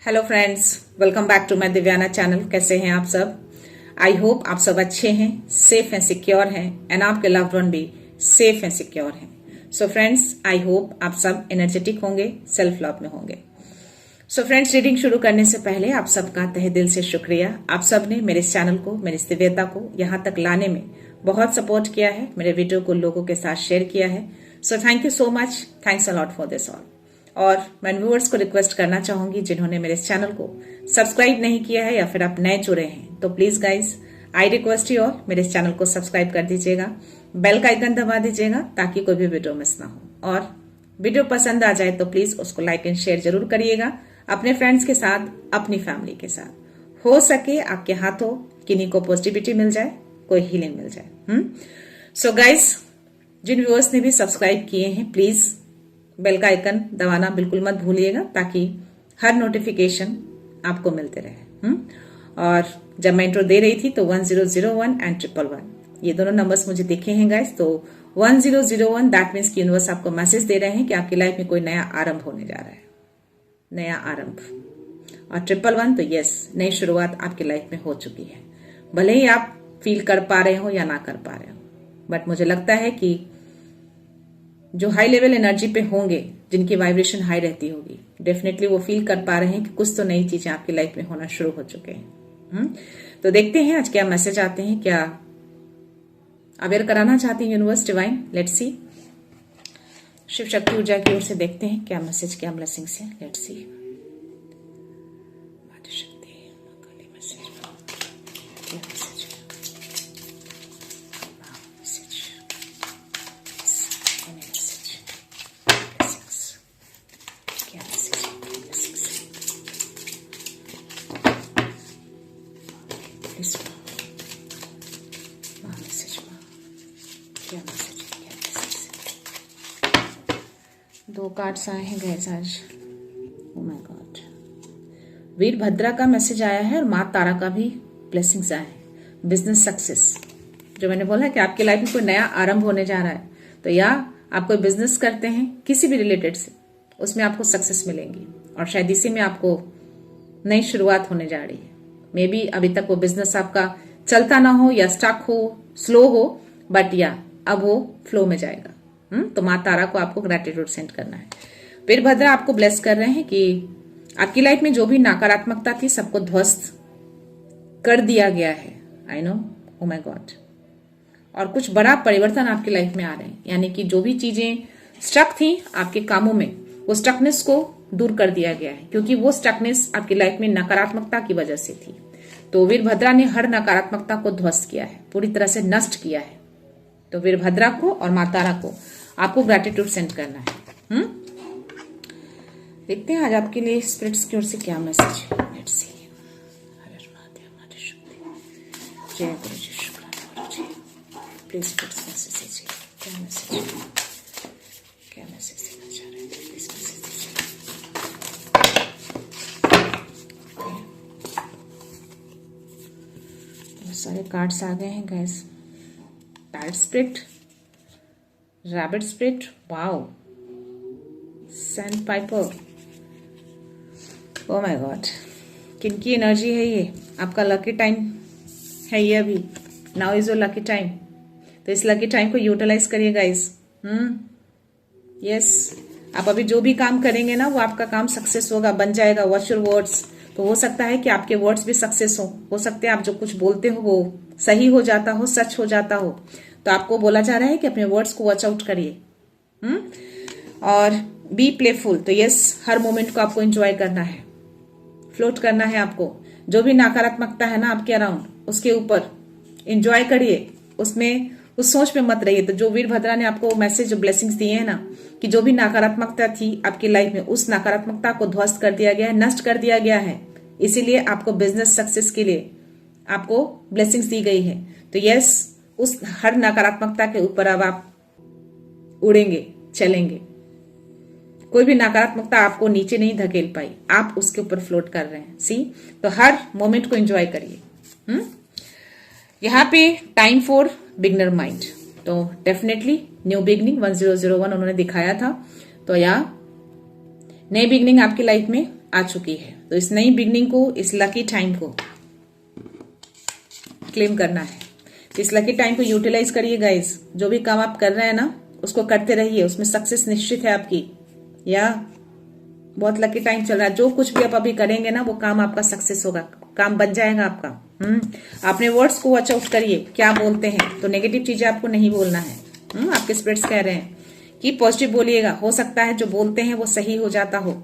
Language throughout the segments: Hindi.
Hello friends, welcome back to my Divyana channel. कैसे हैं आप सब? आई होप आप सब अच्छे हैं, सेफ एंड सिक्योर हैं एंड आपके लव्ड वन भी सेफ एंड सिक्योर हैं। सो फ्रेंड्स, आई होप आप सब एनर्जेटिक होंगे, सेल्फ लव में होंगे। सो फ्रेंड्स, रीडिंग शुरू करने से पहले आप सबका तहे दिल से शुक्रिया। आप सब ने मेरे इस चैनल को, मेरी इस दिव्यता को यहाँ तक लाने में बहुत सपोर्ट किया है, मेरे वीडियो को लोगों के साथ शेयर किया है। So thank you so much, thanks a lot for this all. और मैं व्यूअर्स को रिक्वेस्ट करना चाहूंगी जिन्होंने मेरे इस चैनल को सब्सक्राइब नहीं किया है या फिर आप नए जुड़े हैं, तो please guys I request you all, मेरे इस चैनल को सब्सक्राइब कर दीजिएगा, बेल का आइकन दबा दीजिएगा ताकि कोई भी वीडियो मिस ना हो। और वीडियो पसंद आ जाए तो प्लीज उसको लाइक एंड शेयर जरूर करिएगा अपने फ्रेंड्स के साथ, अपनी फैमिली के साथ। हो सके आपके हाथों किन्हीं को पॉजिटिविटी मिल जाए, कोई हीलिंग मिल जाए। सो गाइज, जिन व्यूअर्स ने भी सब्सक्राइब किए हैं प्लीज बेल का आइकन दबाना बिल्कुल मत भूलिएगा ताकि हर नोटिफिकेशन आपको मिलते रहे। और जब मैं इंट्रो दे रही थी तो 1001 एंड 111 ये दोनों नंबर्स मुझे दिखे हैं गाइस। तो 1001 दैट मीन्स कि यूनिवर्स आपको मैसेज दे रहे हैं कि आपकी लाइफ में कोई नया आरंभ होने जा रहा है, नया आरंभ। और 111 तो यस, नई शुरुआत आपकी लाइफ में हो चुकी है। भले ही आप फील कर पा रहे हो या ना कर पा रहे हो, बट मुझे लगता है कि जो हाई लेवल एनर्जी पे होंगे, जिनकी वाइब्रेशन हाई रहती होगी, डेफिनेटली वो फील कर पा रहे हैं कि कुछ तो नई चीजें आपकी लाइफ में होना शुरू हो चुके हैं। तो देखते हैं आज क्या मैसेज आते हैं, क्या अवेयर कराना चाहती है universe divine. Let's see, Shiva Shakti ऊर्जा की ओर से देखते हैं क्या मैसेज, क्या ब्लेसिंग्स है। लेट्स सी, दो कार्ड्स आए हैं गैस आज। ओ माय गॉड, वीरभद्रा का मैसेज आया है और माँ तारा का भी ब्लेसिंग्स आए हैं। बिजनेस सक्सेस, जो मैंने बोला है कि आपकी लाइफ में कोई नया आरंभ होने जा रहा है, तो या आप कोई बिजनेस करते हैं किसी भी रिलेटेड से, उसमें आपको सक्सेस मिलेंगी और शायद इसी में आपको नई शुरुआत होने जा रही है। मे बी अभी तक वो बिजनेस आपका चलता ना हो या स्टक हो, स्लो हो, बट या अब वो फ्लो में जाएगा। तो माँ तारा को आपको ग्रेटिट्यूड सेंड करना है। वीरभद्रा आपको ब्लेस कर रहे हैं कि आपकी लाइफ में जो भी नकारात्मकता थी सबको ध्वस्त कर दिया गया है। I know, O my God. और कुछ बड़ा परिवर्तन आपकी लाइफ में आ रहे हैं, यानी कि जो भी चीजें स्टक थी आपके कामों में, वो स्टकनेस को दूर कर दिया गया है, क्योंकि वो स्टकनेस आपकी लाइफ में नकारात्मकता की वजह से थी। तो वीरभद्रा ने हर नकारात्मकता को ध्वस्त किया है, पूरी तरह से नष्ट किया है। तो वीरभद्रा को और माँ तारा को आपको ग्रेटिट्यूड सेंड करना है। देखते हैं आज आपके लिए स्पिरिट्स की ओर से क्या मैसेज है। लेट्स सी, जय गुरु जी, शुक्राना गुरु जी। प्लीज स्पिरिट्स मैसेज दीजिए, क्या मैसेज है, क्या मैसेज देना चाह रहे हैं, प्लीज मैसेज दीजिए। सारे कार्ड्स आ गए हैं guys. Tide spirit, rabbit spirit, wow, sandpiper, oh my God. किनकी एनर्जी है ये? आपका लकी टाइम है ये अभी। Now is your lucky time. तो इस लकी टाइम को यूटिलाइज करिए गाइस। यस, आप अभी जो भी काम करेंगे ना, वो आपका काम सक्सेस होगा, बन जाएगा। Watch your words. तो हो सकता है कि आपके वर्ड्स भी सक्सेस हो सकते हैं आप जो कुछ बोलते हो वो सही हो जाता हो, सच हो जाता हो। तो आपको बोला जा रहा है कि अपने वर्ड्स को वॉच आउट करिए। और बी प्लेफुल। तो यस, हर मोमेंट को आपको एंजॉय करना है, फ्लोट करना है आपको। जो भी नकारात्मकता है ना आपके अराउंड, उसके ऊपर एंजॉय करिए, उसमें उस सोच में मत रहिए। तो जो वीरभद्रा ने आपको मैसेज, जो ब्लेसिंग्स दिए हैं ना, कि जो भी नकारात्मकता थी आपकी लाइफ में, उस नकारात्मकता को ध्वस्त कर दिया गया है, नष्ट कर दिया गया है। इसीलिए आपको बिजनेस सक्सेस के लिए आपको ब्लेसिंग्स दी गई है। तो यस, उस हर नकारात्मकता के ऊपर अब आप उड़ेंगे, चलेंगे। कोई भी नकारात्मकता आपको नीचे नहीं धकेल पाई, आप उसके ऊपर फ्लोट कर रहे हैं। सी, तो हर मोमेंट को एंजॉय करिए। यहाँ पे टाइम फॉर बिगनर माइंड, तो डेफिनेटली न्यू बिगनिंग 1001 उन्होंने दिखाया था। तो या नई बिगनिंग आपकी लाइफ में आ चुकी है। तो इस नई बिगनिंग को, इस लकी टाइम को क्लेम करना है। तो इस लकी टाइम को यूटिलाइज करिए गाइस। जो भी काम आप कर रहे हैं ना, उसको करते रहिए, उसमें सक्सेस निश्चित है आपकी। या बहुत लकी टाइम चल रहा है। जो कुछ भी आप अभी करेंगे ना, वो काम आपका सक्सेस होगा, काम बन जाएगा आपका। अपने वर्ड्स को वॉच आउट करिए, क्या बोलते हैं। तो नेगेटिव चीजें आपको नहीं बोलना है। आपके स्पिरिट्स कह रहे हैं कि पॉजिटिव बोलिएगा। हो सकता है जो बोलते हैं वो सही हो जाता हो,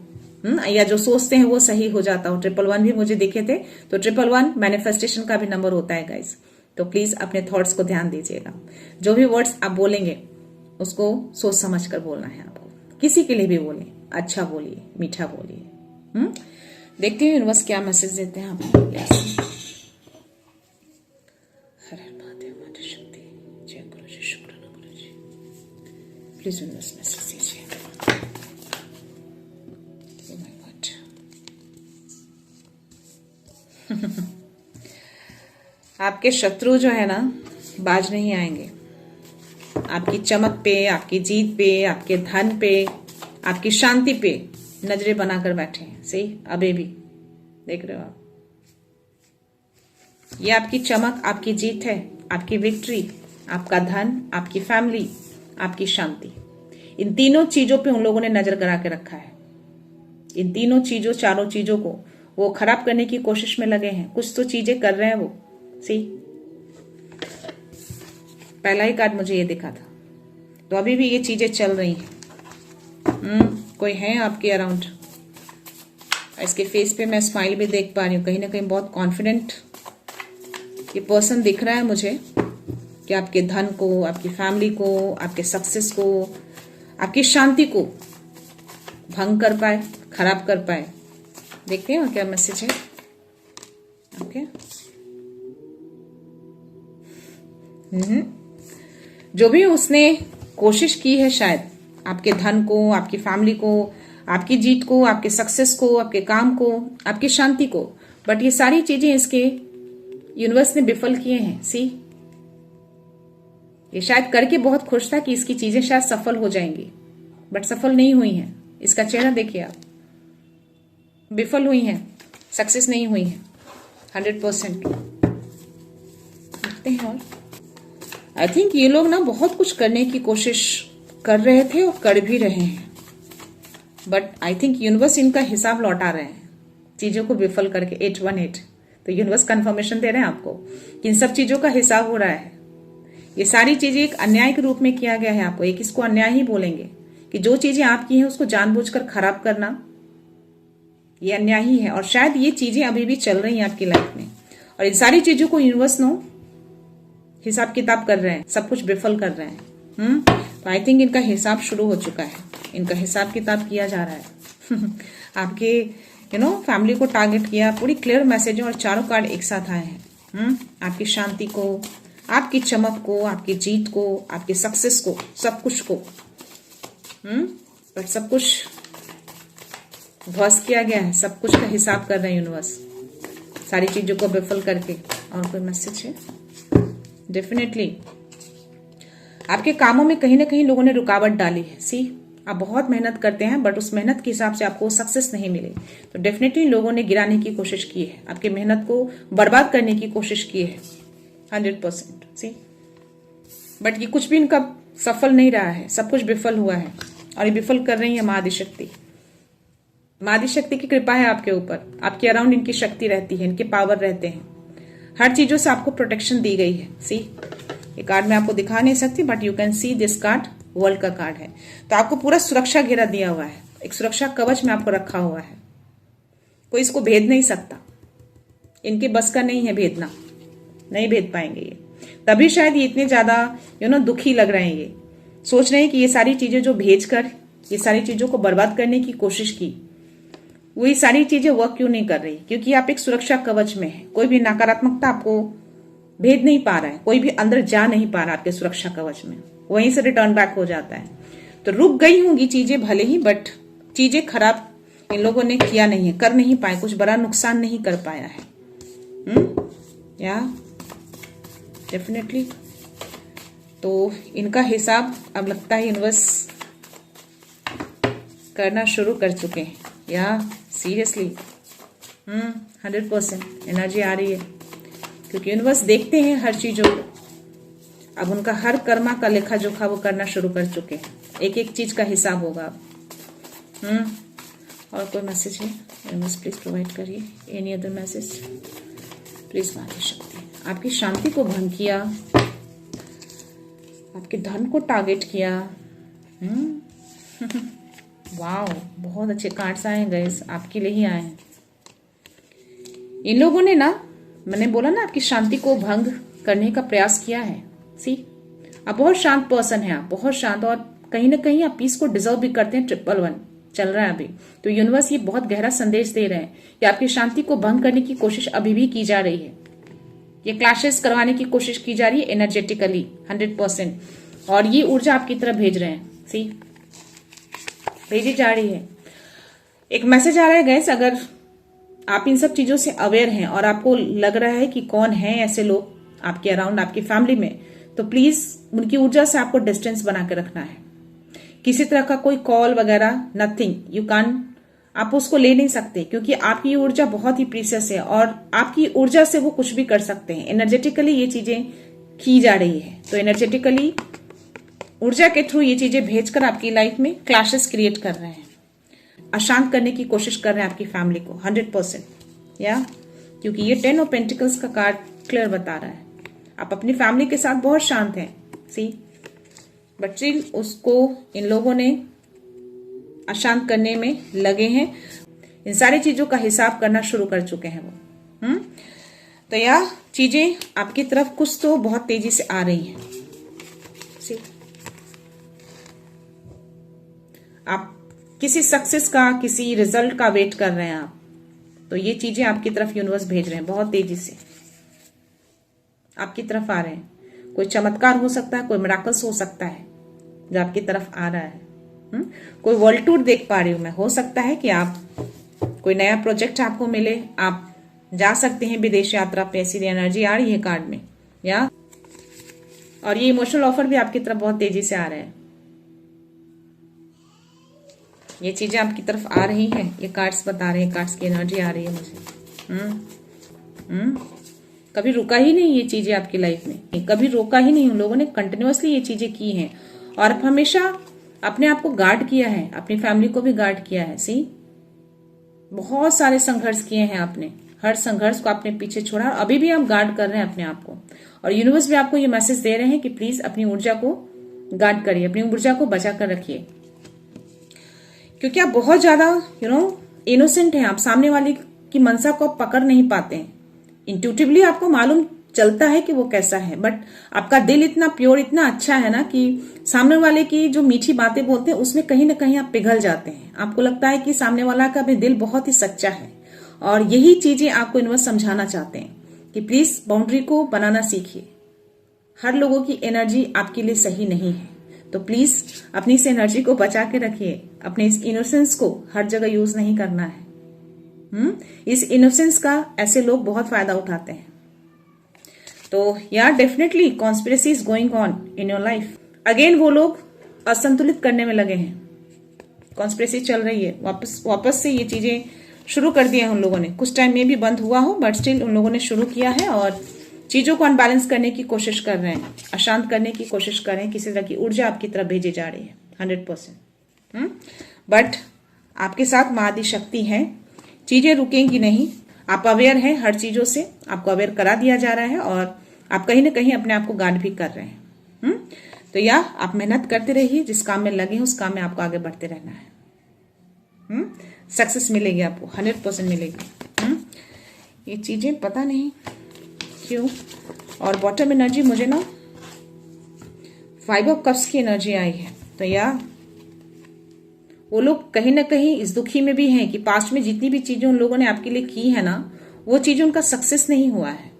या जो सोचते हैं वो सही हो जाता हो। 111 भी मुझे दिखे थे, तो 111 मैनिफेस्टेशन का भी नंबर होता है गाइस। तो प्लीज अपने थॉट्स को ध्यान दीजिएगा। जो भी वर्ड्स आप बोलेंगे उसको सोच समझ कर बोलना है आपको। किसी के लिए भी बोलें, अच्छा बोलिए, मीठा बोलिए। देखते हैं यूनिवर्स क्या मैसेज देते हैं आपको। हर हर महादेव, माता शक्ति, जय गुरु जी, शुक्र गुरु जी। प्लीज यूनिवर्स मैसेज दीजिए। Oh my God. आपके शत्रु जो है ना, बाज नहीं आएंगे। आपकी चमक पे, आपकी जीत पे, आपके धन पे, आपकी शांति पे नजरें बनाकर बैठे हैं। सही, अबे भी देख रहे हो आप। ये आपकी चमक, आपकी जीत है, आपकी विक्ट्री, आपका धन, आपकी फैमिली, आपकी शांति। इन तीनों चीजों पे उन लोगों ने नजर गड़ा के रखा है। इन तीनों चीजों, चारों चीजों को वो खराब करने की कोशिश में लगे हैं। कुछ तो चीजें कर रहे हैं वो। सी, पहला ही कार्ड मुझे ये दिखा था। तो अभी भी ये चीजें चल रही हैं। कोई है आपके अराउंड। इसके फेस पे मैं स्माइल भी देख पा रही हूँ। कहीं ना कहीं बहुत कॉन्फिडेंट ये पर्सन दिख रहा है मुझे, कि आपके धन को, आपकी फैमिली को, आपके सक्सेस को, आपकी शांति को भंग कर पाए, खराब कर पाए। देखते हैं क्या मैसेज है। ओके, जो भी उसने कोशिश की है शायद आपके धन को, आपकी फैमिली को, आपकी जीत को, आपके सक्सेस को, आपके काम को, आपकी शांति को, बट ये सारी चीजें इसके यूनिवर्स ने विफल किए हैं। सी, ये शायद करके बहुत खुश था कि इसकी चीजें शायद सफल हो जाएंगी, बट सफल नहीं हुई हैं। इसका चेहरा देखिए आप, विफल हुई हैं, सक्सेस नहीं हुई हैं 100%। देखते हैं। और आई थिंक ये लोग ना बहुत कुछ करने की कोशिश कर रहे थे और कर भी रहे हैं, बट आई थिंक यूनिवर्स इनका हिसाब लौटा रहे हैं चीजों को विफल करके। 818, तो यूनिवर्स कंफर्मेशन दे रहे हैं आपको कि इन सब चीजों का हिसाब हो रहा है। ये सारी चीजें एक अन्याय के रूप में किया गया है आपको। एक इसको अन्याय ही बोलेंगे कि जो चीजें आपकी हैं उसको जानबूझकर खराब करना, ये अन्याय ही है। और शायद ये चीजें अभी भी चल रही हैं आपकी लाइफ में, और इन सारी चीजों को यूनिवर्स नो हिसाब किताब कर रहे हैं, सब कुछ विफल कर रहे हैं। तो आई थिंक इनका हिसाब शुरू हो चुका है, इनका हिसाब किताब किया जा रहा है। आपके फैमिली को टारगेट किया। पूरी क्लियर मैसेज है और चारों कार्ड एक साथ आए हैं। आपकी शांति को, आपकी चमक को, आपकी जीत को, आपकी सक्सेस को, सब कुछ को, बट सब कुछ ध्वस्त किया गया है। सब कुछ का हिसाब कर रहे हैं यूनिवर्स, सारी चीजों को विफल करके। और कोई मैसेज है? डेफिनेटली आपके कामों में कहीं ना कहीं लोगों ने रुकावट डाली है। सी, आप बहुत मेहनत करते हैं, बट उस मेहनत के हिसाब से आपको सक्सेस नहीं मिली। तो डेफिनेटली लोगों ने गिराने की कोशिश की है, आपकी मेहनत को बर्बाद करने की कोशिश की है 100%। सी, बट ये कुछ भी इनका सफल नहीं रहा है, सब कुछ विफल हुआ है। और ये विफल कर रही है माँ आदिशक्ति। माँ आदिशक्ति की कृपा है आपके ऊपर, आपके अराउंड इनकी शक्ति रहती है, इनके पावर रहते हैं। हर चीजों से आपको प्रोटेक्शन दी गई है। सी, ये कार्ड मैं आपको दिखा नहीं सकती, but you can see this card, world का कार्ड है। तो आपको पूरा सुरक्षा घेरा दिया हुआ है, एक सुरक्षा कवच में आपको रखा हुआ है। कोई इसको भेद नहीं सकता, इनके बस का नहीं है भेदना, नहीं भेद पाएंगे ये। तभी शायद ये इतने ज्यादा दुखी लग रहे हैं। ये सोच रहे हैं कि ये सारी चीजें जो भेज कर ये सारी चीजों को बर्बाद करने की कोशिश की, वही सारी चीजें वर्क क्यों नहीं कर रही, क्योंकि आप एक सुरक्षा कवच में है। कोई भी नकारात्मकता आपको भेद नहीं पा रहा है, कोई भी अंदर जा नहीं पा रहा आपके सुरक्षा कवच में, वहीं से रिटर्न बैक हो जाता है। तो रुक गई होंगी चीजें भले ही, बट चीजें खराब इन लोगों ने किया नहीं है, कर नहीं पाए, कुछ बड़ा नुकसान नहीं कर पाया है। या डेफिनेटली तो इनका हिसाब अब लगता है यूनिवर्स करना शुरू कर चुके हैं, या सीरियसली 100% एनर्जी आ रही है, क्योंकि यूनिवर्स देखते हैं हर चीजों को। अब उनका हर कर्मा का लेखा जोखा वो करना शुरू कर चुके हैं, एक एक चीज का हिसाब होगा अब। और कोई मैसेज है यूनिवर्स प्लीज प्रोवाइड करिए, एनी अदर मैसेज प्लीज माता शक्ति। आपकी शांति को भंग किया, आपके धन को टारगेट किया। वाओ, बहुत अच्छे कार्ड्स आए हैं गाइस, आपके लिए ही आए हैं। इन लोगों ने ना, मैंने बोला ना, आपकी शांति को भंग करने का प्रयास किया है। सी, आप बहुत शांत पर्सन हैं, आप बहुत शांत, और कहीं ना कहीं आप पीस को डिजर्व भी करते हैं। 111 चल रहा है अभी, तो यूनिवर्स ये बहुत गहरा संदेश दे रहे हैं कि आपकी शांति को भंग करने की कोशिश अभी भी की जा रही है। ये क्लैशेस करवाने की कोशिश की जा रही है एनर्जेटिकली 100%, और ये ऊर्जा आपकी तरफ भेज रहे हैं। सी, भेजी जा रही है। एक मैसेज आ रहा है गैस, अगर आप इन सब चीजों से अवेयर हैं और आपको लग रहा है कि कौन है ऐसे लोग आपके अराउंड, आपकी फैमिली में, तो प्लीज उनकी ऊर्जा से आपको डिस्टेंस बना के रखना है। किसी तरह का कोई कॉल वगैरह, नथिंग, यू कैन, आप उसको ले नहीं सकते, क्योंकि आपकी ऊर्जा बहुत ही प्रीशियस है और आपकी ऊर्जा से वो कुछ भी कर सकते हैं। एनर्जेटिकली ये चीजें की जा रही है, तो एनर्जेटिकली ऊर्जा के थ्रू ये चीजें भेजकर आपकी लाइफ में क्लैशेस क्रिएट कर रहे हैं, अशांत करने की कोशिश कर रहे हैं आपकी फैमिली को 100%। या क्योंकि ये 10 ऑफ पेंटिकल्स का कार्ड क्लियर बता रहा है, आप अपनी फैमिली के साथ बहुत शांत हैं। सी, बट स्टिल उसको इन लोगों ने अशांत करने में लगे हैं। इन सारी चीजों का हिसाब करना शुरू कर चुके हैं वो। तो यह चीजें आपकी तरफ कुछ तो बहुत तेजी से आ रही हैं। सी, आप किसी सक्सेस का, किसी रिजल्ट का वेट कर रहे हैं आप, तो ये चीजें आपकी तरफ यूनिवर्स भेज रहे हैं, बहुत तेजी से आपकी तरफ आ रहे हैं। कोई चमत्कार हो सकता है, कोई मिराकल्स हो सकता है जो आपकी तरफ आ रहा है। कोई वर्ल्ड टूर देख पा रही हूं मैं, हो सकता है कि आप कोई नया प्रोजेक्ट आपको मिले, आप जा सकते हैं विदेश यात्रा पे, ऐसी एनर्जी आ रही है कार्ड में। या और ये इमोशनल ऑफर भी आपकी तरफ बहुत तेजी से आ रहे हैं, ये चीजें आपकी तरफ आ रही हैं, ये कार्ड्स बता रहे हैं, कार्ड्स की एनर्जी आ रही है मुझे। कभी रुका ही नहीं ये चीजें आपकी लाइफ में, कभी रोका ही नहीं। उन लोगों ने कंटिन्यूअसली ये चीजें की हैं और हमेशा अपने आप को गार्ड किया है, अपनी फैमिली को भी गार्ड किया है। सी, बहुत सारे संघर्ष किए हैं आपने, हर संघर्ष को आपने पीछे छोड़ा, अभी भी आप गार्ड कर रहे हैं अपने आप को। और यूनिवर्स भी आपको ये मैसेज दे रहे हैं कि प्लीज अपनी ऊर्जा को गार्ड करिए, अपनी ऊर्जा को बचा कर रखिए, क्योंकि आप बहुत ज्यादा इनोसेंट हैं। आप सामने वाले की मनसा को पकड़ नहीं पाते हैं। इंट्यूटिवली आपको मालूम चलता है कि वो कैसा है, बट आपका दिल इतना प्योर, इतना अच्छा है ना कि सामने वाले की जो मीठी बातें बोलते हैं उसमें कहीं ना कहीं आप पिघल जाते हैं। आपको लगता है कि सामने वाला का भी दिल बहुत ही सच्चा है, और यही चीजें आपको यूनिवर्स समझाना चाहते हैं कि प्लीज बाउंड्री को बनाना सीखिए। हर लोगों की एनर्जी आपके लिए सही नहीं है, तो प्लीज अपनी इस एनर्जी को बचा के रखिए। अपने इस इनोसेंस को हर जगह यूज नहीं करना है। इस इनोसेंस का ऐसे लोग बहुत फायदा उठाते हैं। तो यार definitely conspiracy is going on in your life. Again वो लोग असंतुलित करने में लगे हैं, कॉन्स्पिरेसी चल रही है, वापस से ये चीजें शुरू कर दिया है उन लोगों ने। कुछ टाइम में भी बंद हुआ हो, बट स्टिल उन लोगों ने शुरू किया है और चीजों को अनबैलेंस करने की कोशिश कर रहे हैं, अशांत करने की कोशिश कर रहे हैं। किसी तरह की ऊर्जा आपकी तरफ भेजी जा रही है 100%। बट आपके साथ माँ आदि शक्ति है, चीजें रुकेंगी नहीं। आप अवेयर हैं हर चीजों से, आपको अवेयर करा दिया जा रहा है और आप कहीं ना कहीं अपने आप को गार्ड भी कर रहे हैं। तो या आप मेहनत करते रहिए, जिस काम में लगे हैं उस काम में आपको आगे बढ़ते रहना है। सक्सेस मिलेगी आपको, 100% मिलेगी। ये चीजें पता नहीं क्यों। और बॉटम एनर्जी मुझे ना 5 ऑफ कप्स की एनर्जी आई है। तो या वो लोग कहीं ना कहीं इस दुखी में भी हैं कि पास्ट में जितनी भी चीजें उन लोगों ने आपके लिए की है ना, वो चीजें उनका सक्सेस नहीं हुआ है।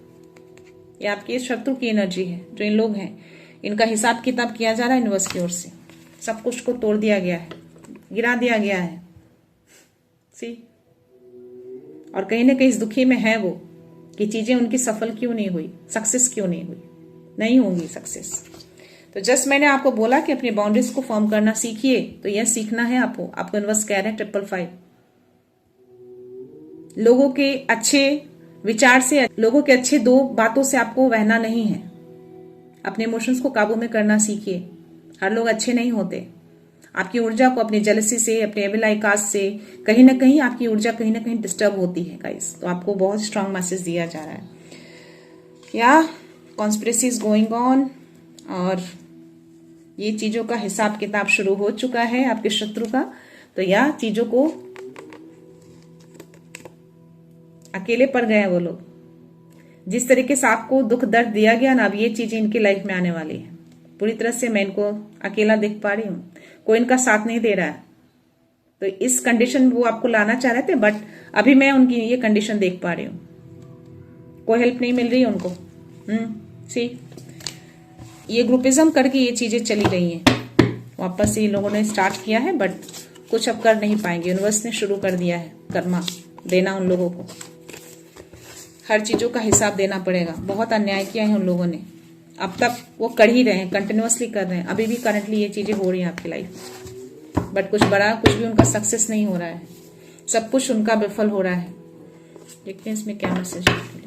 ये आपके शत्रु की एनर्जी है। जो इन लोग हैं, इनका हिसाब किताब किया जा रहा है यूनिवर्स की ओर से। सब कुछ को तोड़ दिया गया है, गिरा दिया गया है। सी, और कहीं ना कहीं इस दुखी में है वो कि चीजें उनकी सफल क्यों नहीं हुई, सक्सेस क्यों नहीं हुई, नहीं होंगी सक्सेस। तो जस्ट मैंने आपको बोला कि अपनी बाउंड्रीज को फॉर्म करना सीखिए। तो यह सीखना है आपको यूनिवर्स कह रहे हैं 555। लोगों के अच्छे विचार से, लोगों के अच्छे दो बातों से आपको बहना नहीं है। अपने इमोशंस को काबू में करना सीखिए। हर लोग अच्छे नहीं होते। आपकी ऊर्जा को अपनी जेलसी से, अपने एविल आई कास्ट से कहीं ना कहीं आपकी ऊर्जा कहीं ना कहीं डिस्टर्ब होती है गाइस। तो आपको बहुत स्ट्रांग मैसेज दिया जा रहा है। या कॉन्स्पिरेसी इज गोइंग ऑन, और ये चीजों का हिसाब किताब शुरू हो चुका है आपके शत्रु का। तो या चीजों को अकेले पड़ गए हैं वो लोग। जिस तरीके से आपको दुख दर्द दिया गया ना, अब ये चीजें इनकी लाइफ में आने वाली है। पूरी तरह से मैं इनको अकेला देख पा रही हूं, कोई इनका साथ नहीं दे रहा है। तो इस कंडीशन वो आपको लाना चाह रहे थे, बट अभी मैं उनकी ये कंडीशन देख पा रही हूं, कोई हेल्प नहीं मिल रही है उनको। सी ये ग्रुपिज्म करके ये चीजें चली गई हैं। वापस से ये लोगों ने स्टार्ट किया है, बट कुछ अब कर नहीं पाएंगे। यूनिवर्स ने शुरू कर दिया है कर्मा देना उन लोगों को। हर चीजों का हिसाब देना पड़ेगा। बहुत अन्याय किया है उन लोगों ने, अब तक वो कर ही रहे हैं, कंटिन्यूअसली कर रहे हैं। अभी भी करंटली ये चीजें हो रही हैं आपकी लाइफ में, बट कुछ बड़ा, कुछ भी उनका सक्सेस नहीं हो रहा है। सब कुछ उनका विफल हो रहा है। देखते हैं इसमें क्या मैसेज है।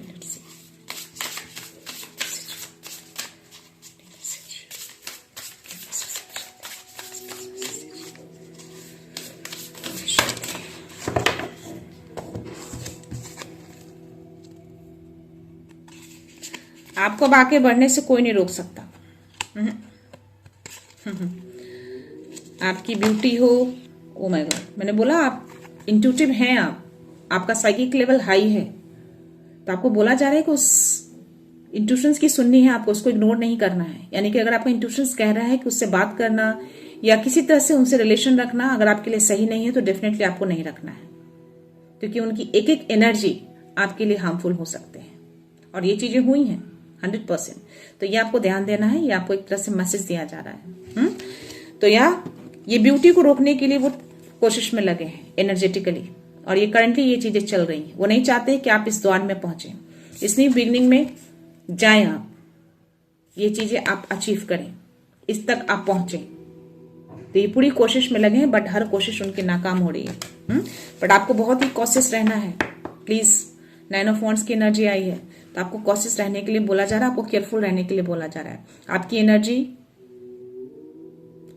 आपको अब आगे बढ़ने से कोई नहीं रोक सकता। आपकी ब्यूटी हो, ओ माय गॉड, मैंने बोला आप इंट्यूटिव हैं। आपका साइकिक लेवल हाई है। तो आपको बोला जा रहा है कि उस इंट्यूशंस की सुननी है आपको, उसको इग्नोर नहीं करना है। यानी कि अगर आपका इंट्यूशंस कह रहा है कि उससे बात करना या किसी तरह से उनसे रिलेशन रखना अगर आपके लिए सही नहीं है, तो डेफिनेटली आपको नहीं रखना है, क्योंकि उनकी एक एक एनर्जी आपके लिए हार्मफुल हो सकते हैं। और ये चीजें हुई हैं 100%। तो ये आपको ध्यान देना है। ये आपको एक तरह से मैसेज दिया जा रहा है। तो ये ब्यूटी को रोकने के लिए वो कोशिश में लगे हैं एनर्जेटिकली, और ये करंटली ये चीजें चल रही हैं। वो नहीं चाहते कि आप इस द्वार में पहुंचे, इसलिए बिगनिंग में जाएं आप, ये चीजें आप अचीव करें, इस तक आप पहुंचे। तो ये पूरी कोशिश में लगे हैं, बट हर कोशिश उनकी नाकाम हो रही है। बट आपको बहुत ही कॉशियस रहना है प्लीज। 9 ऑफ वांड्स की एनर्जी आई है, तो आपको कॉशियस रहने के लिए बोला जा रहा है, आपको केयरफुल रहने के लिए बोला जा रहा है। आपकी एनर्जी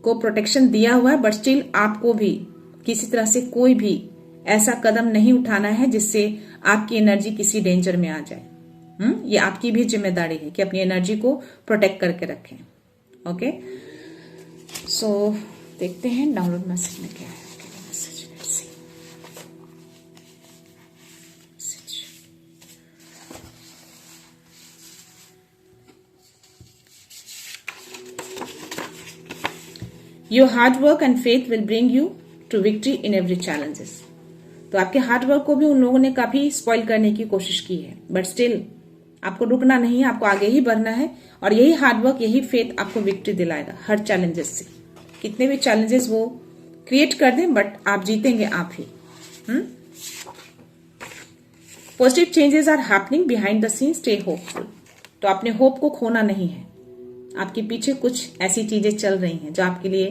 को प्रोटेक्शन दिया हुआ है, बट स्टिल आपको भी किसी तरह से कोई भी ऐसा कदम नहीं उठाना है जिससे आपकी एनर्जी किसी डेंजर में आ जाए। ये आपकी भी जिम्मेदारी है कि अपनी एनर्जी को प्रोटेक्ट करके रखें। ओके, सो देखते हैं डाउनलोड मैसेज में क्या है। Your hard work and faith will bring you to victory in every challenges. तो आपके हार्ड वर्क को भी उन लोगों ने काफी स्पॉइल करने की कोशिश की है, बट स्टिल आपको रुकना नहीं है, आपको आगे ही बढ़ना है। और यही हार्ड वर्क, यही फेथ आपको विक्ट्री दिलाएगा हर चैलेंजेस से। कितने भी चैलेंजेस वो क्रिएट कर दें, बट आप जीतेंगे आप ही। Positive changes are happening behind the scene, stay hopeful. तो अपने होप को खोना नहीं है। आपके पीछे कुछ ऐसी चीजें चल रही हैं जो आपके लिए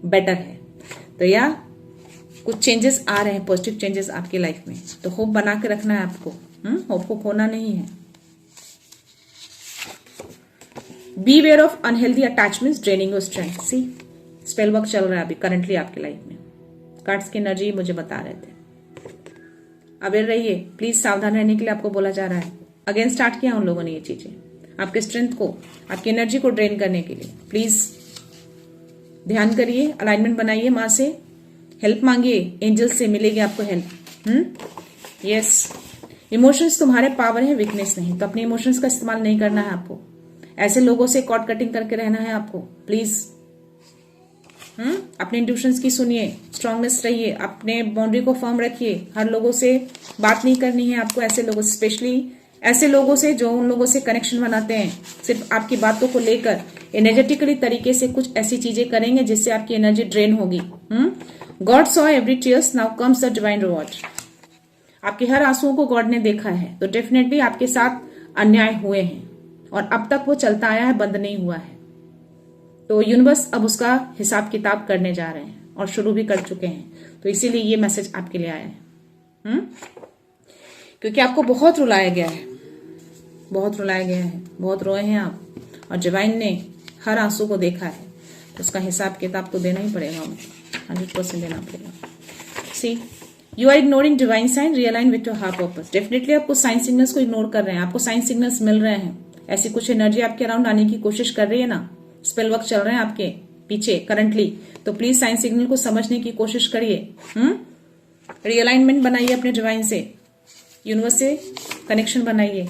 बेटर है। तो या कुछ चेंजेस आ रहे हैं, पॉजिटिव चेंजेस आपकी लाइफ में। तो होप बना के रखना है आपको, होप को खोना नहीं है। Beware of unhealthy attachments draining your strength. See spell work चल रहा है अभी करंटली आपकी लाइफ में। कार्ड्स की एनर्जी मुझे बता रहे थे। अवेयर रहिए प्लीज, सावधान रहने के लिए आपको बोला जा रहा है। अगेन स्टार्ट किया उन लोगों ने ये चीजें आपके स्ट्रेंथ को, आपकी एनर्जी को ड्रेन करने के लिए। प्लीज ध्यान करिए, अलाइनमेंट बनाइए, मां से हेल्प मांगिए, एंजल से मिलेगी आपको हेल्प। यस, इमोशंस तुम्हारे पावर है, वीकनेस नहीं। तो अपने इमोशंस का इस्तेमाल नहीं करना है आपको। ऐसे लोगों से कॉर्ड कटिंग करके रहना है आपको प्लीज। अपने इंट्यूशंस की सुनिए, स्ट्रांगनेस रहिए, अपने बाउंड्री को फर्म रखिए। हर लोगों से बात नहीं करनी है आपको, ऐसे लोगों से, स्पेशली ऐसे लोगों से जो उन लोगों से कनेक्शन बनाते हैं सिर्फ आपकी बातों को लेकर, एनर्जेटिकली तरीके से कुछ ऐसी चीजें करेंगे जिससे आपकी एनर्जी ड्रेन होगी। God saw every tears, now comes the divine reward. आपके हर आंसुओं को गॉड ने देखा है, तो डेफिनेटली आपके साथ अन्याय हुए हैं और अब तक वो चलता आया है, बंद नहीं हुआ है। तो यूनिवर्स अब उसका हिसाब किताब करने जा रहे हैं और शुरू भी कर चुके हैं। तो इसीलिए ये मैसेज आपके लिए आया है। क्योंकि आपको बहुत रुलाया गया है, बहुत रुलाया गया है, बहुत रोए हैं आप, और डिवाइन ने हर आंसू को देखा है, तो उसका हिसाब किताब तो देना ही पड़ेगा, 100% देना पड़ेगा। See you are ignoring divine sign, realign with your heart purpose. Definitely आपको साइन सिग्नल्स को इग्नोर कर रहे हैं, आपको साइन सिग्नल्स मिल रहे हैं, ऐसी कुछ एनर्जी आपके अराउंड आने की कोशिश कर रही है ना, स्पेल वर्क चल रहे हैं आपके पीछे करंटली, तो प्लीज साइन सिग्नल को समझने की कोशिश करिए। रियलाइनमेंट बनाइए अपने डिवाइन से, यूनिवर्स से कनेक्शन बनाइए।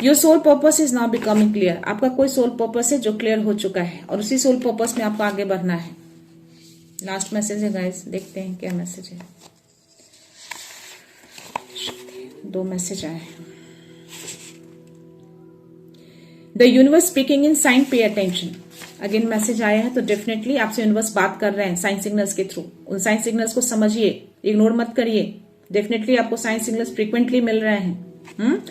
Your soul purpose is now becoming clear. आपका कोई सोल पर्पस है जो क्लियर हो चुका है, और उसी सोल पर्पस में आपको आगे बढ़ना है। लास्ट मैसेज है गाइस, देखते हैं क्या मैसेज है। 2 मैसेज आए हैं। The universe speaking in sign, pay attention. Again message आया है, तो डेफिनेटली आपसे यूनिवर्स बात कर रहे हैं साइन सिग्नल्स के थ्रू। उन साइन सिग्नल्स को समझिए, इग्नोर मत करिए। डेफिनेटली आपको साइन सिग्नल्स फ्रीक्वेंटली मिल रहे हैं।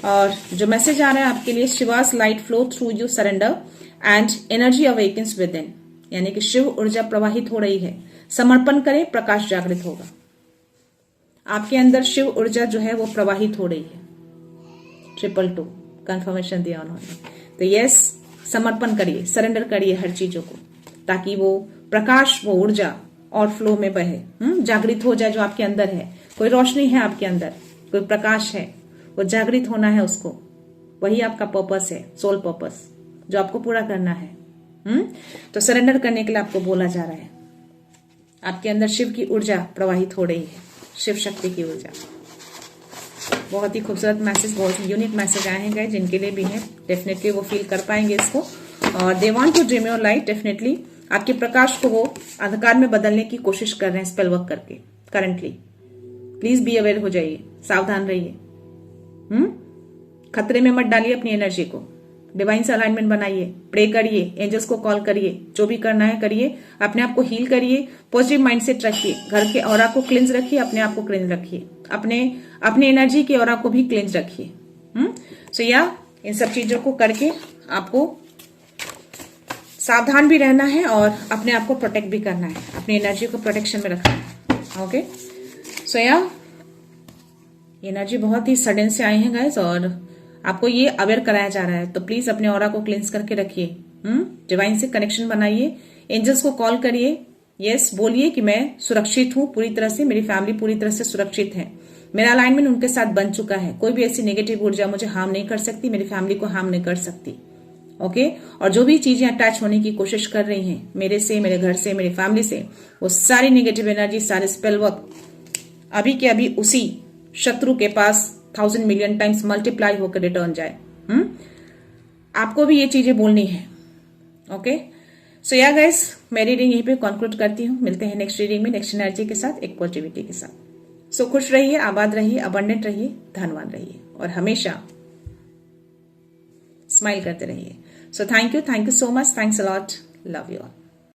और जो मैसेज आ रहा है आपके लिए, Shivas light flow through you, surrender and energy awakens with in, यानी कि शिव ऊर्जा प्रवाहित हो रही है। समर्पण करें, प्रकाश जागृत होगा। आपके अंदर शिव ऊर्जा जो है वो प्रवाहित हो रही है। 222 कंफर्मेशन दिया उन्होंने। तो यस, समर्पण करिए, सरेंडर करिए हर चीजों को, ताकि वो प्रकाश, वो ऊर्जा और फ्लो में बहे, जागृत हो जाए जो आपके अंदर है। कोई रोशनी है आपके अंदर, कोई प्रकाश है, वो जागृत होना है उसको। वही आपका पर्पस है, सोल पर्पस, जो आपको पूरा करना है। तो सरेंडर करने के लिए आपको बोला जा रहा है। आपके अंदर शिव की ऊर्जा प्रवाहित हो रही है, शिव शक्ति की ऊर्जा। बहुत ही खूबसूरत मैसेज, बहुत ही यूनिक मैसेज आए हैं गाइस, जिनके लिए भी है डेफिनेटली वो फील कर पाएंगे इसको। और they want to dream your light. Definitely आपके प्रकाश को वो अंधकार में बदलने की कोशिश कर रहे हैं स्पेल वर्क करके करंटली। प्लीज बी अवेयर हो जाइए, सावधान रहिए। खतरे में मत डालिए अपनी एनर्जी को। डिवाइन से अलाइनमेंट बनाइए, प्रे करिए, एंजल्स को कॉल करिए, जो भी करना है करिए। अपने आप को हील करिए, पॉजिटिव माइंडसेट रखिए, घर के ऑरा को क्लींस रखिए, अपने आप को क्लींस रखिए, अपने एनर्जी के ऑरा को भी क्लींस रखिए। सो इन सब चीजों को करके आपको सावधान भी रहना है और अपने आप को प्रोटेक्ट भी करना है, अपनी एनर्जी को प्रोटेक्शन में रखना है। ओके, सो एनर्जी बहुत ही सडन से आई है गाइस, और आपको ये अवेयर कराया जा रहा है। तो प्लीज अपने ऑरा को क्लींस करके रखिए, डिवाइन से कनेक्शन बनाइए, एंजल्स को कॉल करिए। यस, बोलिए कि मैं सुरक्षित हूं पूरी तरह से, मेरी फैमिली पूरी तरह से सुरक्षित है, मेरा अलाइनमेंट उनके साथ बन चुका है, कोई भी ऐसी नेगेटिव ऊर्जा मुझे हार्म नहीं कर सकती, मेरी फैमिली को हार्म नहीं कर सकती। ओके, और जो भी चीजें अटैच होने की कोशिश कर रही हैं मेरे से, मेरे घर से, मेरी फैमिली से, वो सारी नेगेटिव एनर्जी, सारे स्पेल वर्क अभी के अभी उसी शत्रु के पास 1000 मिलियन टाइम्स मल्टीप्लाई होकर रिटर्न जाए। आपको भी ये चीजें बोलनी है। ओके, सो गाइस, मैं रीडिंग यहीं पे कंक्लूड करती हूँ। मिलते हैं नेक्स्ट रीडिंग में, नेक्स्ट एनर्जी के साथ, एक पॉजिटिविटी के साथ। सो खुश रहिए, आबाद रहिए, अबंडेंट रहिए, धनवान रहिए, और हमेशा स्माइल करते रहिए। So thank you so much, thanks a lot, love you all.